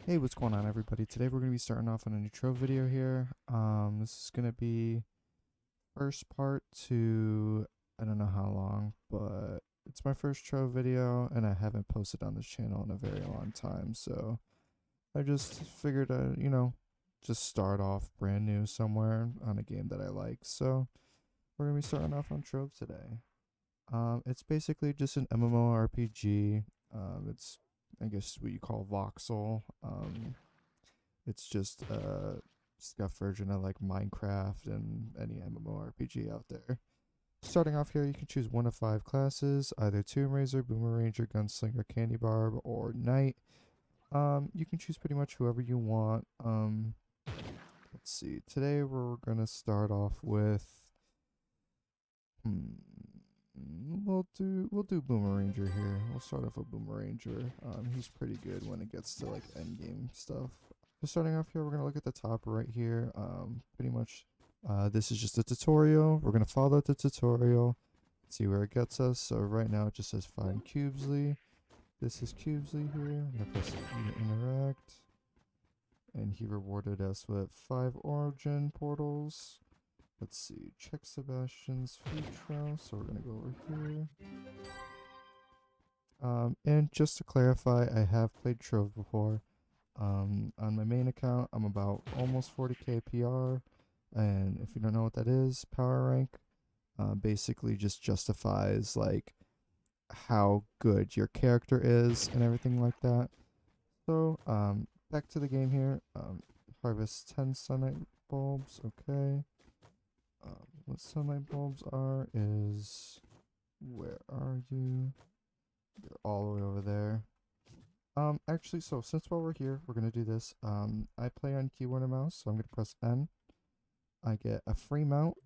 Hey, what's going on, everybody? Today we're going to be starting off on a new Trove video here. This is going to be first part to, I don't know how long, but it's my first Trove video, and I haven't posted on this channel in a very long time, so I just figured just start off brand new somewhere on a game that I like. So we're going to be starting off on Trove today. It's basically just an MMORPG. It's, I guess, what you call voxel. It's just a scuff version of like Minecraft and any MMORPG out there. Starting off here, you can choose one of 5 classes, either Tomb Raiser, Boomer Ranger, Gunslinger, Candy Barb, or Knight. You can choose pretty much whoever you want. Let's see. Today we're gonna start off with. We'll do Boomer Ranger here. We'll start off with Boomer Ranger. He's pretty good when it gets to like end game stuff. So starting off here, we're gonna look at the top right here. Pretty much, this is just a tutorial. We're gonna follow the tutorial, see where it gets us. So right now it just says find Cubesley. This is Cubesley here. I'm gonna press E to interact, and he rewarded us with 5 origin portals. Let's see, check Sebastian's feature, so we're gonna go over here. And just to clarify, I have played Trove before. On my main account, I'm about almost 40k PR, and if you don't know what that is, power rank basically just justifies like how good your character is and everything like that. So back to the game here. Harvest 10 sunlight bulbs. Okay. What sunlight bulbs are is, where are you? They're all the way over there. Actually, so since while we're here, we're gonna do this. I play on keyboard and mouse, so I'm gonna press N. I get a free mount.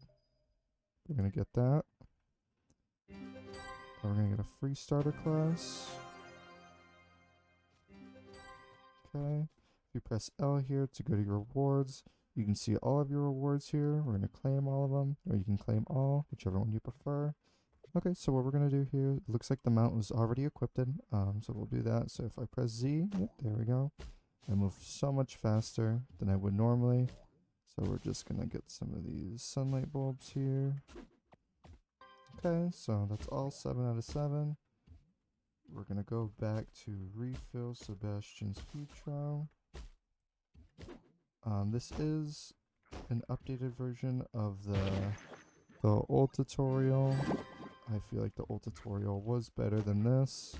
We're gonna get that. And we're gonna get a free starter class. Okay. If you press L here to go to your rewards, you can see all of your rewards here. We're going to claim all of them, or you can claim all, whichever one you prefer. Okay, so what we're going to do here, it looks like the mount was already equipped, so we'll do that. So if I press Z, yep, there we go. I move so much faster than I would normally. So we're just going to get some of these sunlight bulbs here. Okay, so that's all 7 out of 7. We're going to go back to refill Sebastian's feature. This is an updated version of the old tutorial. I feel like the old tutorial was better than this.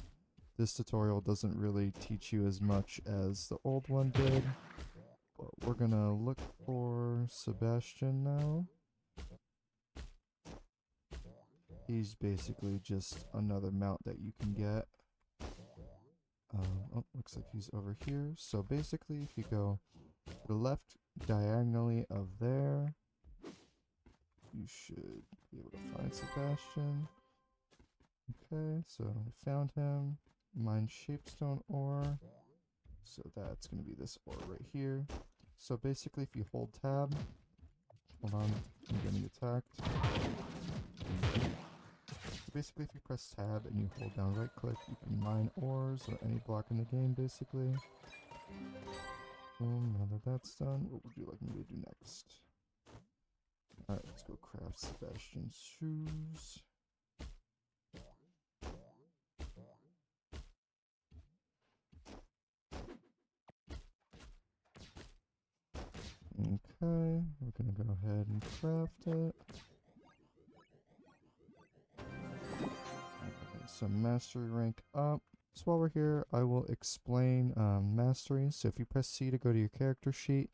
This tutorial doesn't really teach you as much as the old one did. But we're gonna look for Sebastian now. He's basically just another mount that you can get. Oh, looks like he's over here. So basically, if you go to the left diagonally of there, you should be able to find Sebastian. Okay, so I found him. Mine Shapestone ore. So that's going to be this ore right here. So basically, if you hold tab, hold on, I'm getting attacked. So basically, if you press tab and you hold down right click, you can mine ores or any block in the game, basically. Now that that's done, what would you like me to do next? Alright, let's go craft Sebastian's shoes. Okay, we're gonna go ahead and craft it. Okay, so mastery rank up. So while we're here, I will explain mastery. So if you press C to go to your character sheet,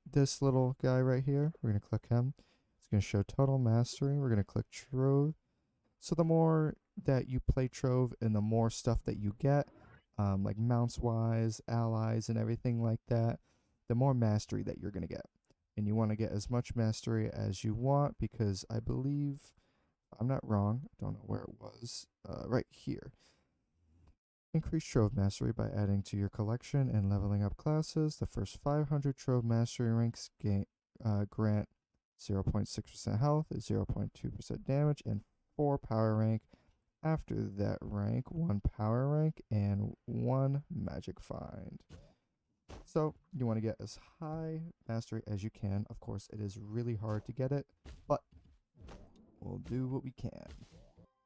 this little guy right here, we're going to click him. It's going to show total mastery. We're going to click Trove. So the more that you play Trove and the more stuff that you get, like mounts wise, allies, and everything like that, the more mastery that you're going to get. And you want to get as much mastery as you want, because I believe, I'm not wrong, I don't know where it was, right here. Increase Trove Mastery by adding to your collection and leveling up classes. The first 500 Trove Mastery ranks grant 0.6% health, 0.2% damage, and 4 power rank. After that rank, 1 power rank, and 1 magic find. So you want to get as high mastery as you can. Of course, it is really hard to get it, but we'll do what we can.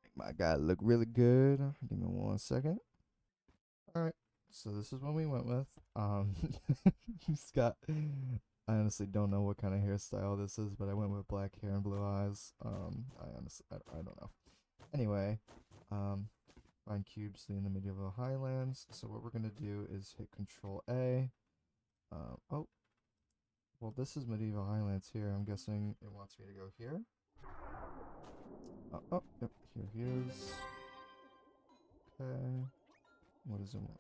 Make my guy look really good. Give me 1 second. All right. So this is what we went with. He's got. I honestly don't know what kind of hairstyle this is, but I went with black hair and blue eyes. I don't know. Anyway, find cubes in the medieval highlands. So what we're gonna do is hit Control A. Oh, well, this is medieval highlands here. I'm guessing it wants me to go here. Oh, yep, here he is. Okay, what does it want?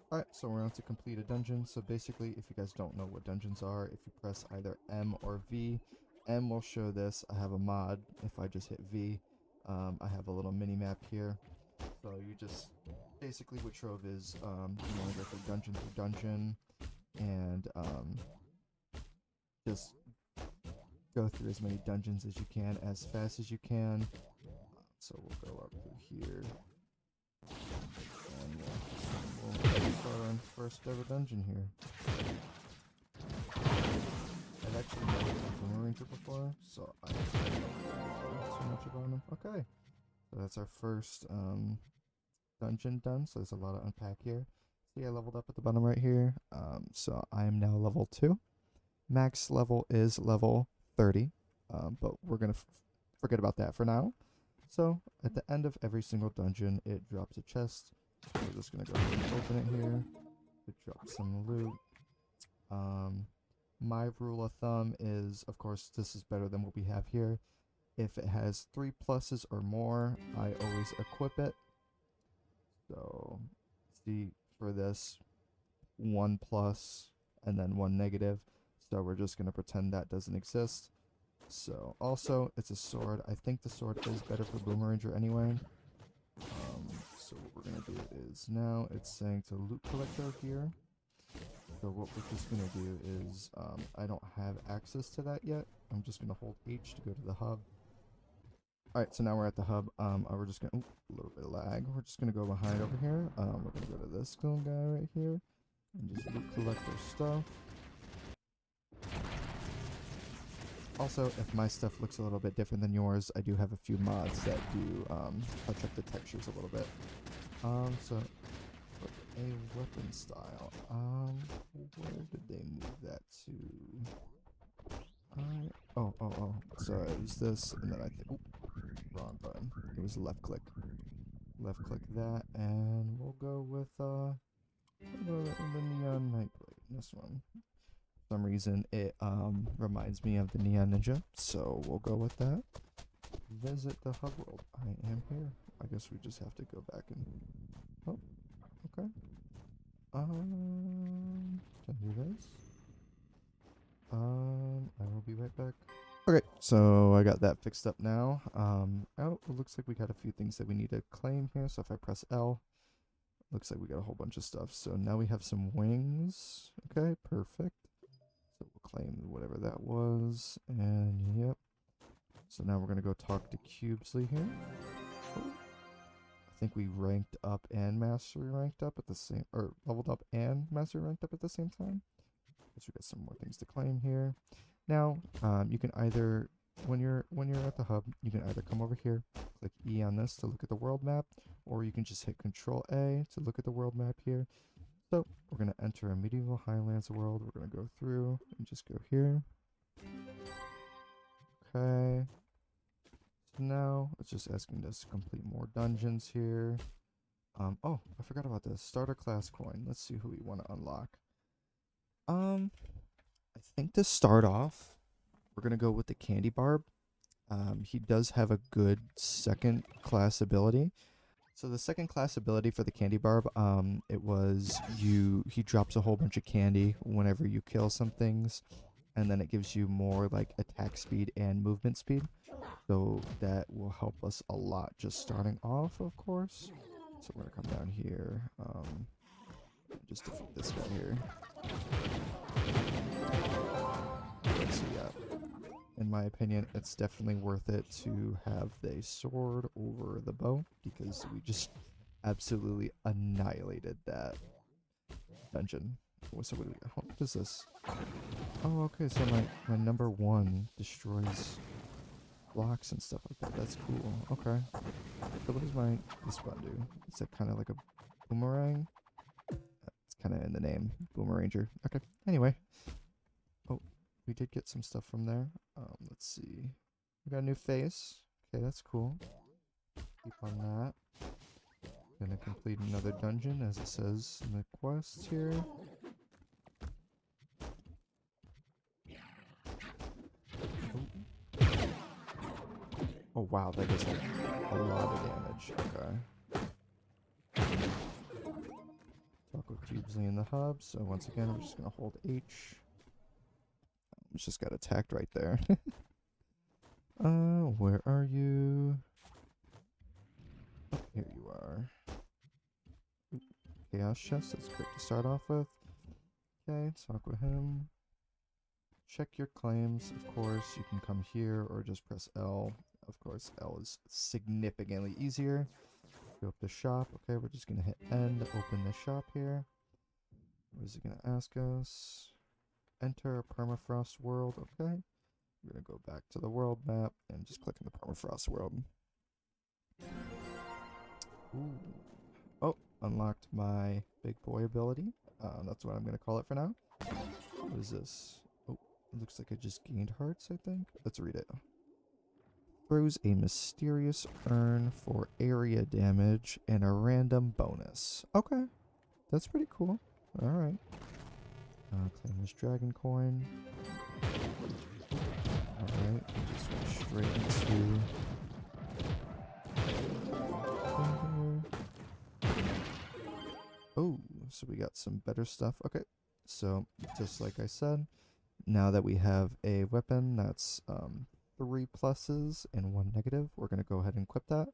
Alright, so we're on to complete a dungeon. So basically, if you guys don't know what dungeons are, if you press either M or V, M will show this. I have a mod. If I just hit V, I have a little mini map here. So you just, basically what Trove is, you want to go from dungeon to dungeon, and just go through as many dungeons as you can, as fast as you can. So we'll go up through here. And we'll start our first ever dungeon here. I've actually never done Boomer Ranger before, so I don't know too much about him. Okay, so that's our first dungeon done, so there's a lot to unpack here. See, I leveled up at the bottom right here. So I am now level 2. Max level is level 30, but we're going to forget about that for now. So at the end of every single dungeon, it drops a chest. We're just going to go ahead and open it here. It drops some loot. My rule of thumb is, of course, this is better than what we have here. If it has 3 pluses or more, I always equip it. So, see, for this, 1 plus and then 1 negative. So we're just going to pretend that doesn't exist. So, also, it's a sword. I think the sword is better for Boomer Ranger anyway. So what we're going to do is, now it's saying to loot collector here. So what we're just going to do is, I don't have access to that yet. I'm just going to hold H to go to the hub. Alright, so now we're at the hub. We're just going to, a little bit of lag. We're just going to go behind over here. We're going to go to this little guy right here. And just loot collector stuff. Also, if my stuff looks a little bit different than yours, I do have a few mods that do touch up the textures a little bit. So a weapon style. Where did they move that to? Oh. So I use this, and then I think, wrong button. It was left click. Left click that, and we'll go with the neon nightblade. This one. For some reason it reminds me of the Neon Ninja, so we'll go with that. Visit the hub world. I am here. I guess we just have to go back and, oh, okay. Can I do this? I will be right back. Okay, so I got that fixed up now. Oh, it looks like we got a few things that we need to claim here. So if I press L, looks like we got a whole bunch of stuff. So now we have some wings. Okay, perfect. So we'll claim whatever that was, and yep. So now we're gonna go talk to Cubesley here. Oh. I think we ranked up and mastery ranked up at the same, or leveled up and mastery ranked up at the same time. Guess we got some more things to claim here. Now, you can either, when you're at the hub, you can either come over here, click E on this to look at the world map, or you can just hit Control A to look at the world map here. So we're going to enter a medieval highlands world. We're going to go through and just go here. Okay. So now it's just asking us to complete more dungeons here. Oh, I forgot about this. Starter class coin. Let's see who we want to unlock. I think to start off, we're going to go with the Candy Barb. He does have a good second class ability. So the second class ability for the Candy Barb, it was he drops a whole bunch of candy whenever you kill some things, and then it gives you more like attack speed and movement speed. So that will help us a lot just starting off, of course. So we're gonna come down here, just defeat this guy here. So yeah, in my opinion, it's definitely worth it to have the sword over the bow, because we just absolutely annihilated that dungeon. So what is this? Oh, okay, so my number 1 destroys blocks and stuff like that. That's cool. Okay. So what does this one do? Is it kind of like a boomerang? It's kind of in the name, Boomeranger. Okay. Anyway. Oh, we did get some stuff from there. Let's see. We got a new face. Okay, that's cool. Keep on that. Gonna complete another dungeon, as it says in the quest here. Oh wow, that does a lot of damage. Okay. Talk with Cubesley in the hub. So once again, we're just gonna hold H. Just got attacked right there. Where are you? Oh, here you are. Ooh, Chaos chest, that's great to start off with. Okay, talk with him. Check your claims, of course. You can come here or just press L. Of course, L is significantly easier. Go up the shop. Okay, we're just gonna hit N to open the shop here. What is it gonna ask us? Enter a permafrost world. Okay. We're gonna go back to the world map and just click on the permafrost world. Ooh. Oh, unlocked my big boy ability. That's what I'm gonna call it for now. What is this? Oh, it looks like I just gained hearts, I think. Let's read it. Throws a mysterious urn for area damage and a random bonus. Okay. That's pretty cool. Alright. Claim this dragon coin. Alright, just went straight into... Oh, so we got some better stuff. Okay, so just like I said, now that we have a weapon that's 3 pluses and 1 negative, we're going to go ahead and equip that.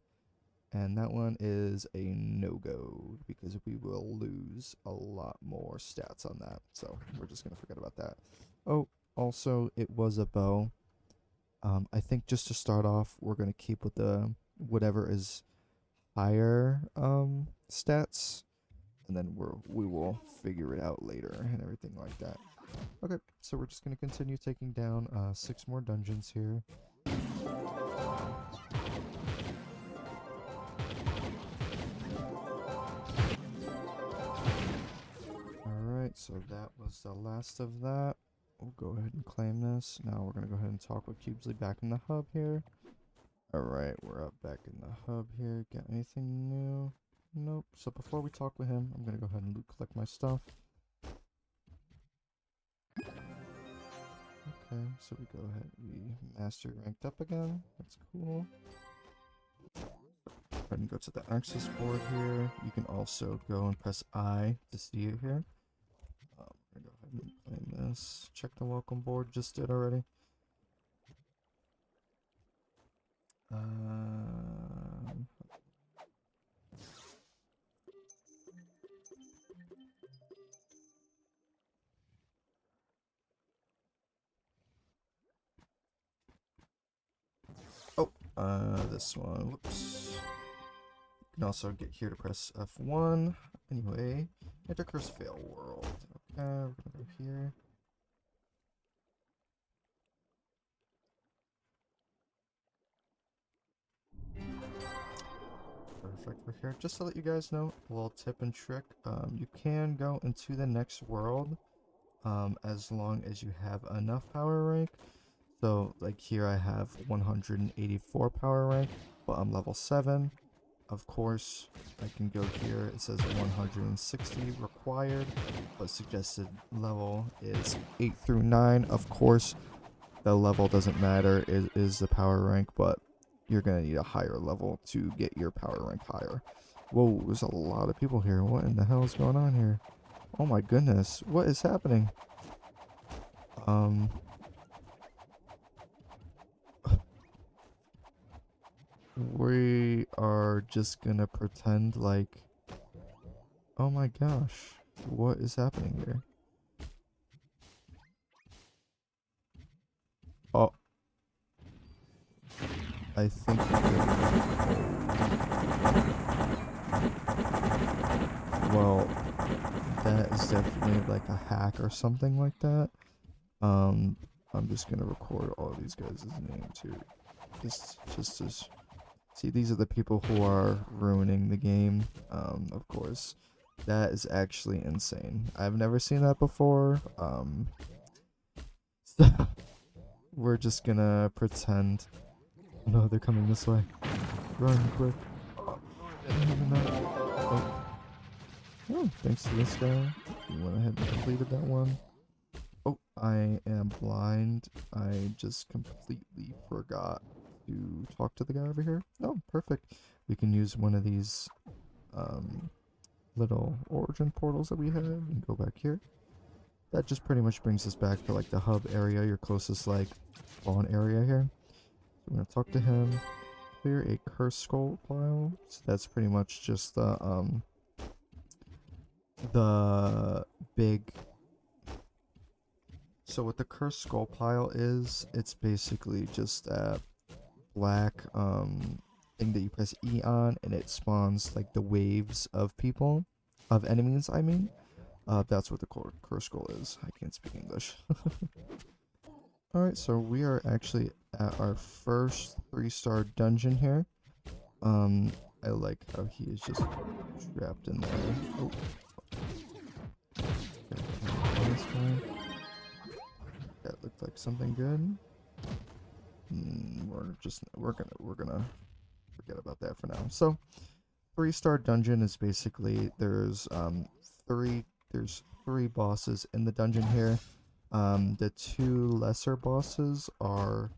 And that one is a no-go because we will lose a lot more stats on that. So we're just going to forget about that. Oh, also, it was a bow. I think just to start off, we're going to keep with the whatever is higher stats. And then we will figure it out later and everything like that. Okay, so we're just going to continue taking down 6 more dungeons here. Alright, so that was the last of that. We'll go ahead and claim this. Now we're going to go ahead and talk with Cubesley back in the hub here. Alright, we're up back in the hub here. Got anything new? Nope. So before we talk with him, I'm going to go ahead and loot collect my stuff. Okay, so we go ahead. We master ranked up again. That's cool. Go ahead and go to the access board here. You can also go and press I to see it here. We're going to go ahead and claim this. Check the welcome board. Just did already. This one. Whoops. You can also get here to press F1. Anyway, enter curse fail world. Okay, we're gonna go here. Perfect, we're here. Just to let you guys know, a little tip and trick. You can go into the next world as long as you have enough power rank. So, like here I have 184 power rank, but I'm level 7. Of course, I can go here. It says 160 required, but suggested level is 8 through 9. Of course, the level doesn't matter. It is the power rank, but you're going to need a higher level to get your power rank higher. Whoa, there's a lot of people here. What in the hell is going on here? Oh my goodness, what is happening? We are just gonna pretend like... Oh my gosh, what is happening here? Oh. I think well, that is definitely like a hack or something like that. I'm just gonna record all these guys' name too. Just to see, these are the people who are ruining the game. Of course, that is actually insane. I've never seen that before. So we're just gonna pretend. No, they're coming this way. Run quick. Oh, I didn't have enough. Oh, thanks to this guy. He went ahead and completed that one. Oh, I am blind. I just completely forgot to talk to the guy over here. Oh, perfect. We can use one of these little origin portals that we have and go back here. That just pretty much brings us back to like the hub area, your closest like spawn area here. So I'm gonna talk to him. Clear a cursed skull pile. So that's pretty much just the big. So what the cursed skull pile is, it's basically just a black thing that you press E on and it spawns like the waves of people, of enemies I mean. That's what the cursed skull is. I can't speak English. Alright, so we are actually at our first 3-star dungeon here. I like how he is just trapped in there. Oh. Okay, this guy. That looked like something good. We're gonna forget about that for now. So, 3-star dungeon is basically there's three bosses in the dungeon here. The 2 lesser bosses are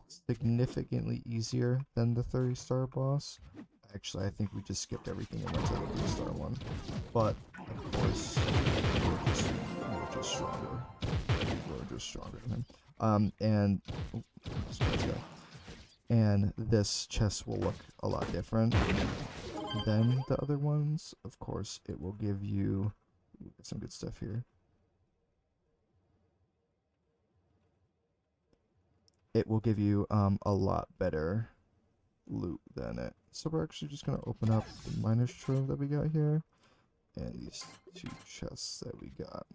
significantly easier than the 3-star boss. Actually, I think we just skipped everything and went to the 3-star one. But of course, we're just stronger. We're just stronger than him. And this chest will look a lot different than the other ones. Of course, it will give you some good stuff here. It will give you a lot better loot than it. So we're actually just gonna open up the miner's trove that we got here and these 2 chests that we got.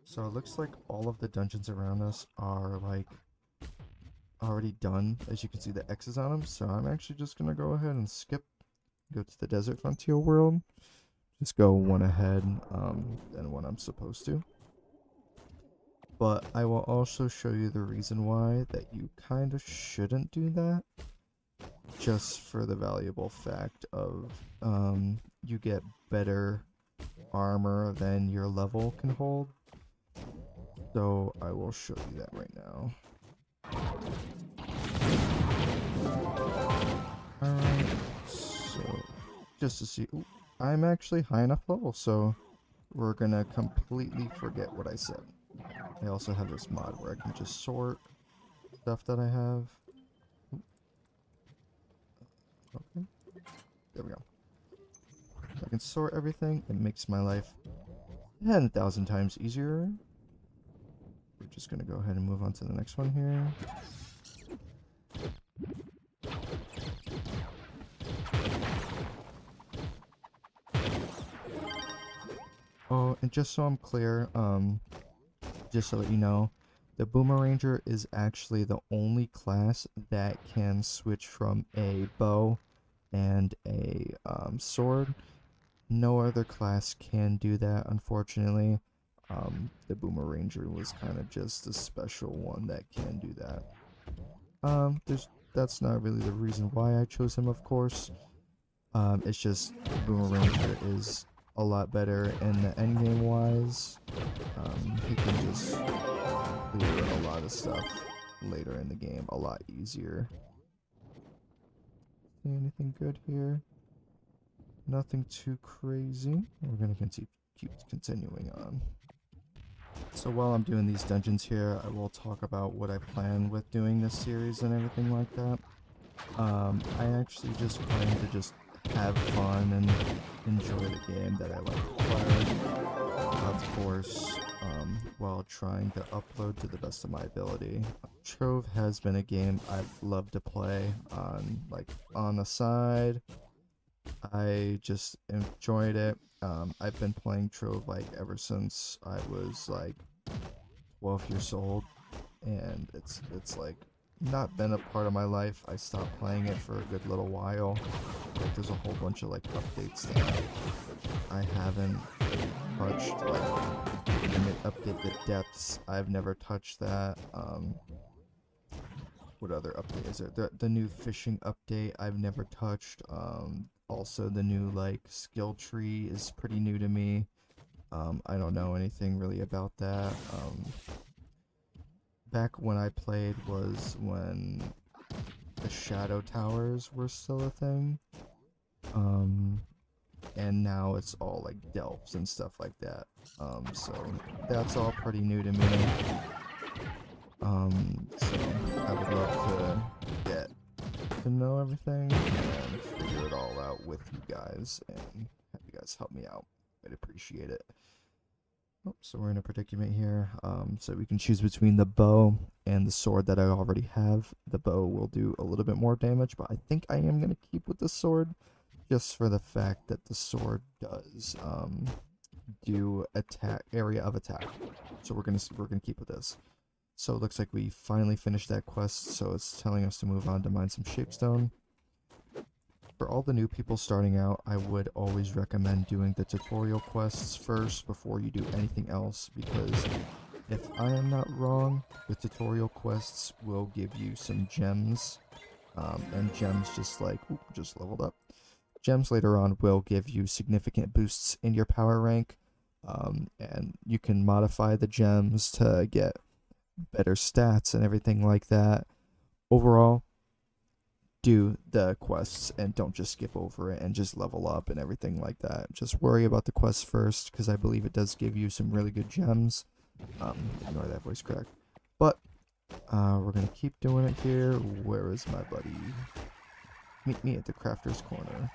So it looks like all of the dungeons around us are like already done. As you can see, the X's on them. So I'm actually just gonna go ahead and go to the desert frontier world. Just go one ahead than what I'm supposed to. But I will also show you the reason why that you kind of shouldn't do that. Just for the valuable fact of you get better armor than your level can hold. So I will show you that right now. Alright, so just to see, ooh, I'm actually high enough level, so we're gonna completely forget what I said. I also have this mod where I can just sort stuff that I have. Ooh. Okay, there we go. I can sort everything. It makes my life 10,000 times easier. We're just gonna go ahead and move on to the next one here. Oh, and just so I'm clear, just to let you know, the Boomeranger is actually the only class that can switch from a bow and a sword. No other class can do that, unfortunately. The Boomeranger was kind of just a special one that can do that. That's not really the reason why I chose him, of course. It's just Boomeranger is a lot better in the endgame wise. He can just clear a lot of stuff later in the game a lot easier. See anything good here? Nothing too crazy. We're gonna keep continuing on. So while I'm doing these dungeons here, I will talk about what I plan with doing this series and everything like that. I actually just plan to just have fun and enjoy the game that I like to play. Of course, while trying to upload to the best of my ability. Trove has been a game I've loved to play on the side, I just enjoyed it. I've been playing Trove like ever since I was like 12 years old, and it's like not been a part of my life. I stopped playing it for a good little while. Like there's a whole bunch of like updates that I haven't touched. Like when they update the depths, I've never touched that. What other update is there? The new fishing update I've never touched. Also the new like skill tree is pretty new to me. I don't know anything really about that. Back when I played was when the shadow towers were still a thing. Um, and now it's all like delves and stuff like that. So that's all pretty new to me. So I would love to get to know everything and figure it all out with you guys and have you guys help me out. I'd appreciate it. Oh, so we're in a predicament here. So we can choose between the bow and the sword that I already have. The bow will do a little bit more damage, but I think I am going to keep with the sword just for the fact that the sword does do attack area of attack. So we're gonna keep with this. So it looks like we finally finished that quest, so it's telling us to move on to mine some shapestone. For all the new people starting out, I would always recommend doing the tutorial quests first before you do anything else, because if I am not wrong, the tutorial quests will give you some gems, and gems just like, ooh, just leveled up. Gems later on will give you significant boosts in your power rank, and you can modify the gems to get better stats and everything like that. Overall, do the quests and don't just skip over it and just level up and everything like that. Just worry about the quests first, because I believe it does give you some really good gems. Ignore that voice crack. But we're gonna keep doing it here. Where is my buddy? Meet me at the crafter's corner.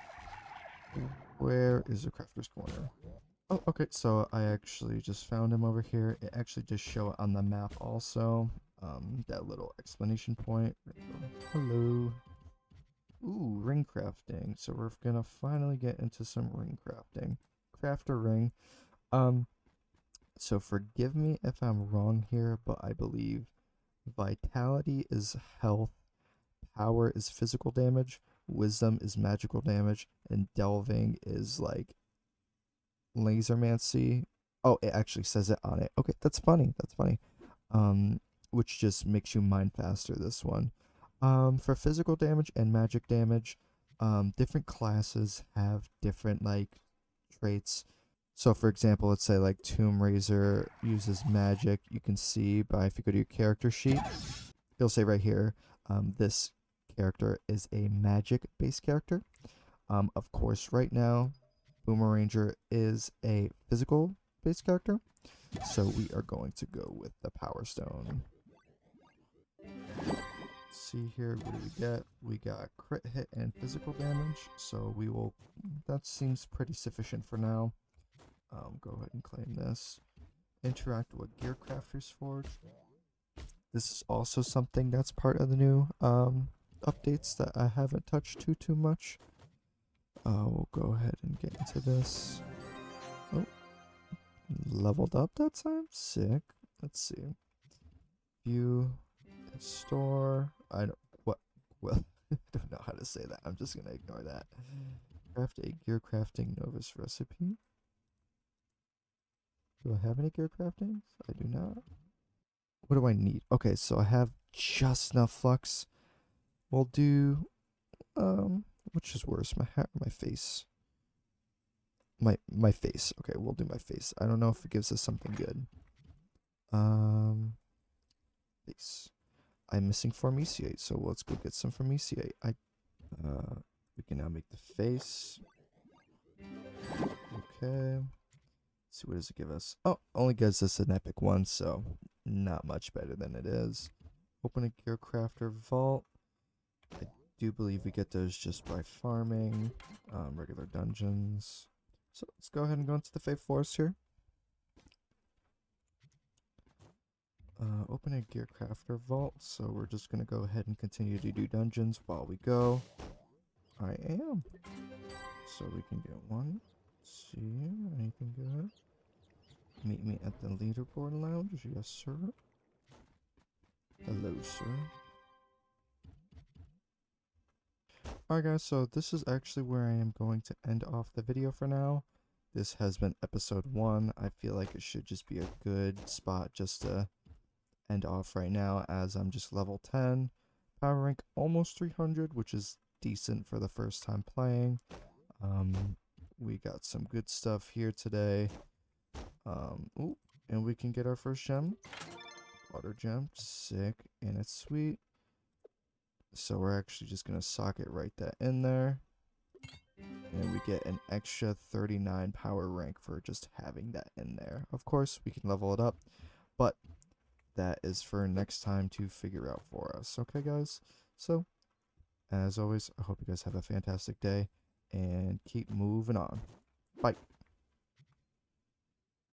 Where is the crafter's corner? Oh, okay, so I actually just found him over here. It actually just show it on the map also. That little explanation point. Hello. Ooh, ring crafting. So we're gonna finally get into some ring crafting. Craft a ring. So forgive me if I'm wrong here, but I believe vitality is health, power is physical damage, wisdom is magical damage, and delving is like lasermancy. Oh, it actually says it on it. Okay, that's funny. That's funny. Which just makes you mine faster, this one. For physical damage and magic damage, different classes have different like traits. So for example, let's say like Tomb Raiser uses magic. You can see by if you go to your character sheet, it'll say right here, this character is a magic based character. Of course, right now, Boomeranger is a physical based character. So we are going to go with the Power Stone. See here, what do we get? We got crit hit and physical damage, so we will, that seems pretty sufficient for now. Go ahead and claim this. Interact with Gearcrafter's Forge. This is also something that's part of the new updates that I haven't touched too much. We'll go ahead and get into this. Oh, leveled up that time? Sick. Let's see. View, store. I don't, what, well, I don't know how to say that. I'm just gonna ignore that. Craft a gear crafting novice recipe. Do I have any gear craftings? I do not. What do I need? Okay, so I have just enough flux. We'll do, which is worse, my hat or my face? My face. Okay, we'll do my face. I don't know if it gives us something good. Face. I'm missing Formiciate, so let's go get some Formiciate. We can now make the face. Okay. Let's see, what does it give us? Oh, only gives us an epic one, so not much better than it is. Open a Gear Crafter Vault. I do believe we get those just by farming regular dungeons. So let's go ahead and go into the Fave Forest here. Open a Gear Crafter Vault, so we're just going to go ahead and continue to do dungeons while we go. I am. so we can get one. Let's see, anything good? Meet me at the leaderboard lounge. Yes, sir. Hello, sir. Alright guys, so this is actually where I am going to end off the video for now. This has been episode 1. I feel like it should just be a good spot just to end off right now, as I'm just level 10. Power rank almost 300, which is decent for the first time playing. We got some good stuff here today. Ooh, and we can get our first gem. Water gem, sick, and it's sweet. So we're actually just going to socket right that in there. And we get an extra 39 power rank for just having that in there. Of course, we can level it up, but that is for next time to figure out for us. Okay, guys? So, as always, I hope you guys have a fantastic day and keep moving on. Bye.